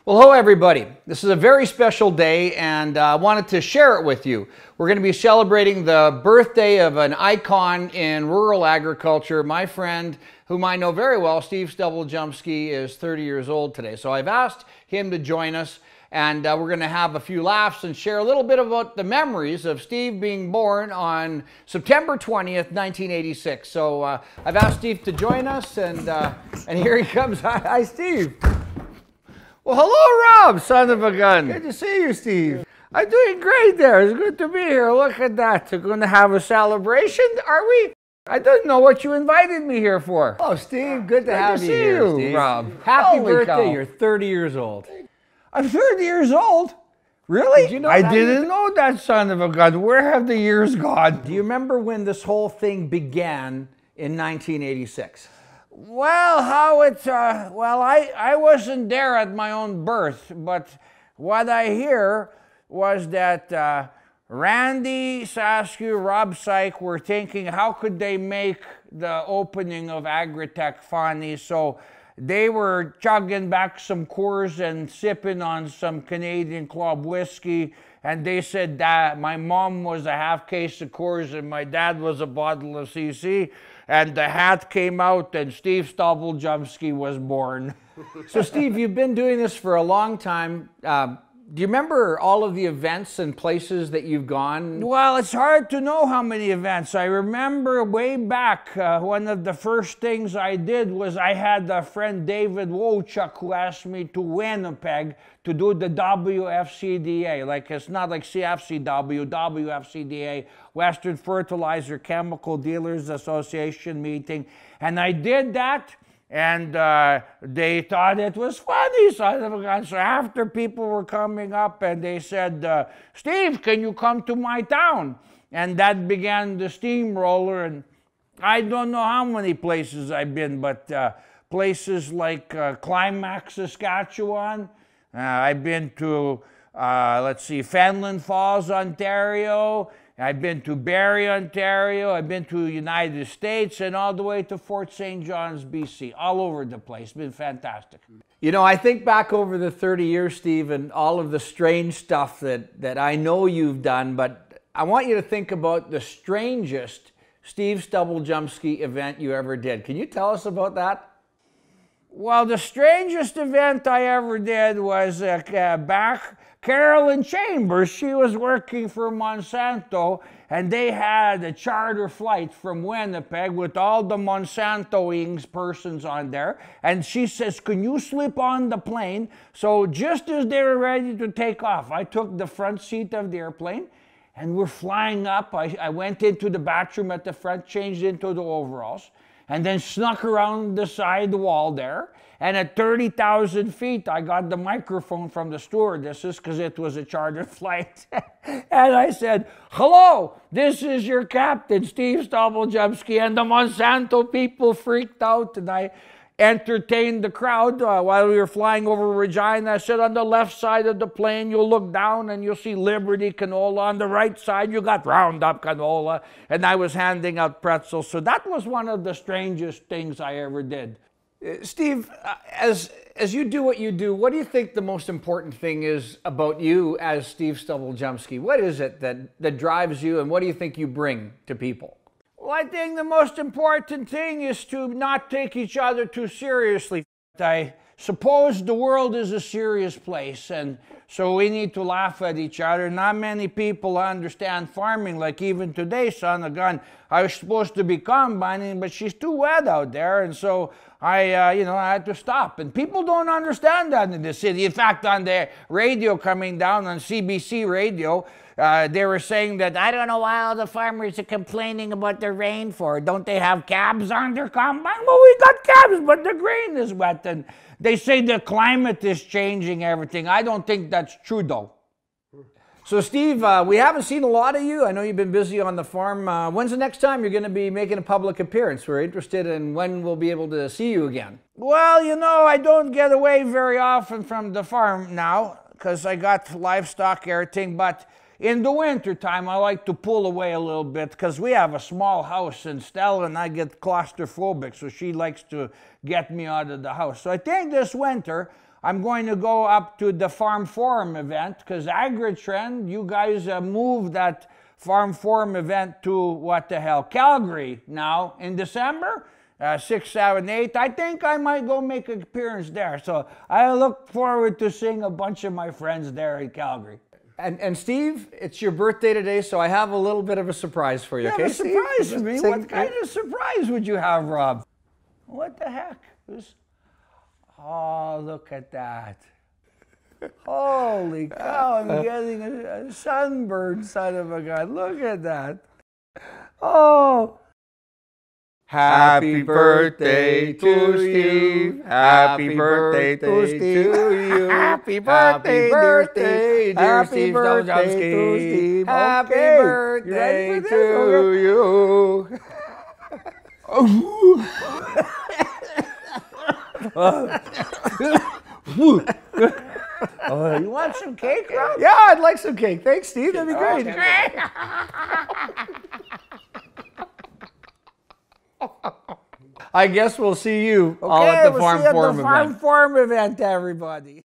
Well, hello everybody. This is a very special day and I wanted to share it with you. We're going to be celebrating the birthday of an icon in rural agriculture. My friend, whom I know very well, Steve Stubblejumpski, is 30 years old today. So I've asked him to join us and we're going to have a few laughs and share a little bit about the memories of Steve being born on September 20th, 1986. So I've asked Steve to join us and here he comes. Hi, Steve. Well, hello, Rob, son of a gun. Good to see you, Steve. I'm doing great there. It's good to be here. Look at that. We're going to have a celebration, are we? I didn't know what you invited me here for. Oh, Steve, good to have you here, Steve. Rob. Happy birthday. You're 30 years old. I'm 30 years old? Really? Did you know I that? didn't know that, son of a gun. Where have the years gone? Do you remember when this whole thing began in 1986? Well, I wasn't there at my own birth, but what I hear was that Randy Saskew, Rob Syke were thinking how could they make the opening of Agritech funny, so they were chugging back some Coors and sipping on some Canadian Club whiskey, and they said that my mom was a half case of Coors and my dad was a bottle of CC, and the hat came out and Steve Stubblejumpski was born. So Steve, you've been doing this for a long time. Do you remember all of the events and places that you've gone? Well, it's hard to know how many events. I remember way back, one of the first things I did was I had a friend, David Wojcik, who asked me to Winnipeg to do the WFCDA. Like, it's not like CFCW, WFCDA, Western Fertilizer Chemical Dealers Association meeting. And I did that. And they thought it was funny, son of a gun. So after people were coming up and they said, Steve, can you come to my town? And that began the steamroller. And I don't know how many places I've been, but places like Climax, Saskatchewan. I've been to, Fenelon Falls, Ontario. I've been to Barrie, Ontario, I've been to the United States, and all the way to Fort St. John's, BC, all over the place. It's been fantastic. You know, I think back over the 30 years, Steve, and all of the strange stuff that I know you've done, but I want you to think about the strangest Steve Stubblejumpski event you ever did. Can you tell us about that? Well, the strangest event I ever did was back Carolyn Chambers. She was working for Monsanto, and they had a charter flight from Winnipeg with all the Monsanto persons on there. And she says, can you slip on the plane? So just as they were ready to take off, I took the front seat of the airplane, and we're flying up. I went into the bathroom at the front, changed into the overalls, and then snuck around the side wall there. And at 30,000 feet, I got the microphone from the stewardesses because it was a charter flight. And I said, hello, this is your captain, Steve Stubblejumpski. And the Monsanto people freaked out, and I entertained the crowd while we were flying over Regina. I said, on the left side of the plane, you'll look down and you'll see Liberty canola. On the right side, you got Roundup canola. And I was handing out pretzels. So that was one of the strangest things I ever did. Steve, as you do what you do, what do you think the most important thing is about you as Steve Stubblejumpski? What is it that drives you, and what do you think you bring to people? Well, I think the most important thing is to not take each other too seriously. I suppose the world is a serious place, and so we need to laugh at each other. Not many people understand farming. Like even today, son of a gun, I was supposed to be combining, but she's too wet out there, and so I had to stop. And people don't understand that in the city. In fact, on the radio coming down on CBC radio, they were saying that, I don't know why all the farmers are complaining about the rain for. Don't they have cabs on their combine? Well, we got cabs, but the grain is wet. And they say the climate is changing everything. I don't think that's true, though. So, Steve, we haven't seen a lot of you. I know you've been busy on the farm. When's the next time you're going to be making a public appearance? We're interested in when we'll be able to see you again. Well, you know, I don't get away very often from the farm now because I got livestock, everything, but in the winter time, I like to pull away a little bit because we have a small house, and Stella and I get claustrophobic, so she likes to get me out of the house. So I think this winter, I'm going to go up to the Farm Forum event because Agritrend, you guys moved that Farm Forum event to what the hell, Calgary now in December. 6, 7, 8. I think I might go make an appearance there. So I look forward to seeing a bunch of my friends there in Calgary. And Steve, it's your birthday today, so I have a little bit of a surprise for you. You Okay, have a surprise Steve? for me? What kind of surprise would you have, Rob? What the heck? Oh, look at that. Holy cow, I'm getting a sunburned son of a gun. Look at that. Oh. Happy birthday to Steve. Happy birthday to you. Happy birthday, dear Steve Stubblejumpski. Happy birthday to you. You want some cake, Rob? Yeah, I'd like some cake. Thanks, Steve. That'd be great. Okay. I guess we'll see you all at the Farm Forum event. Farm Forum event, everybody.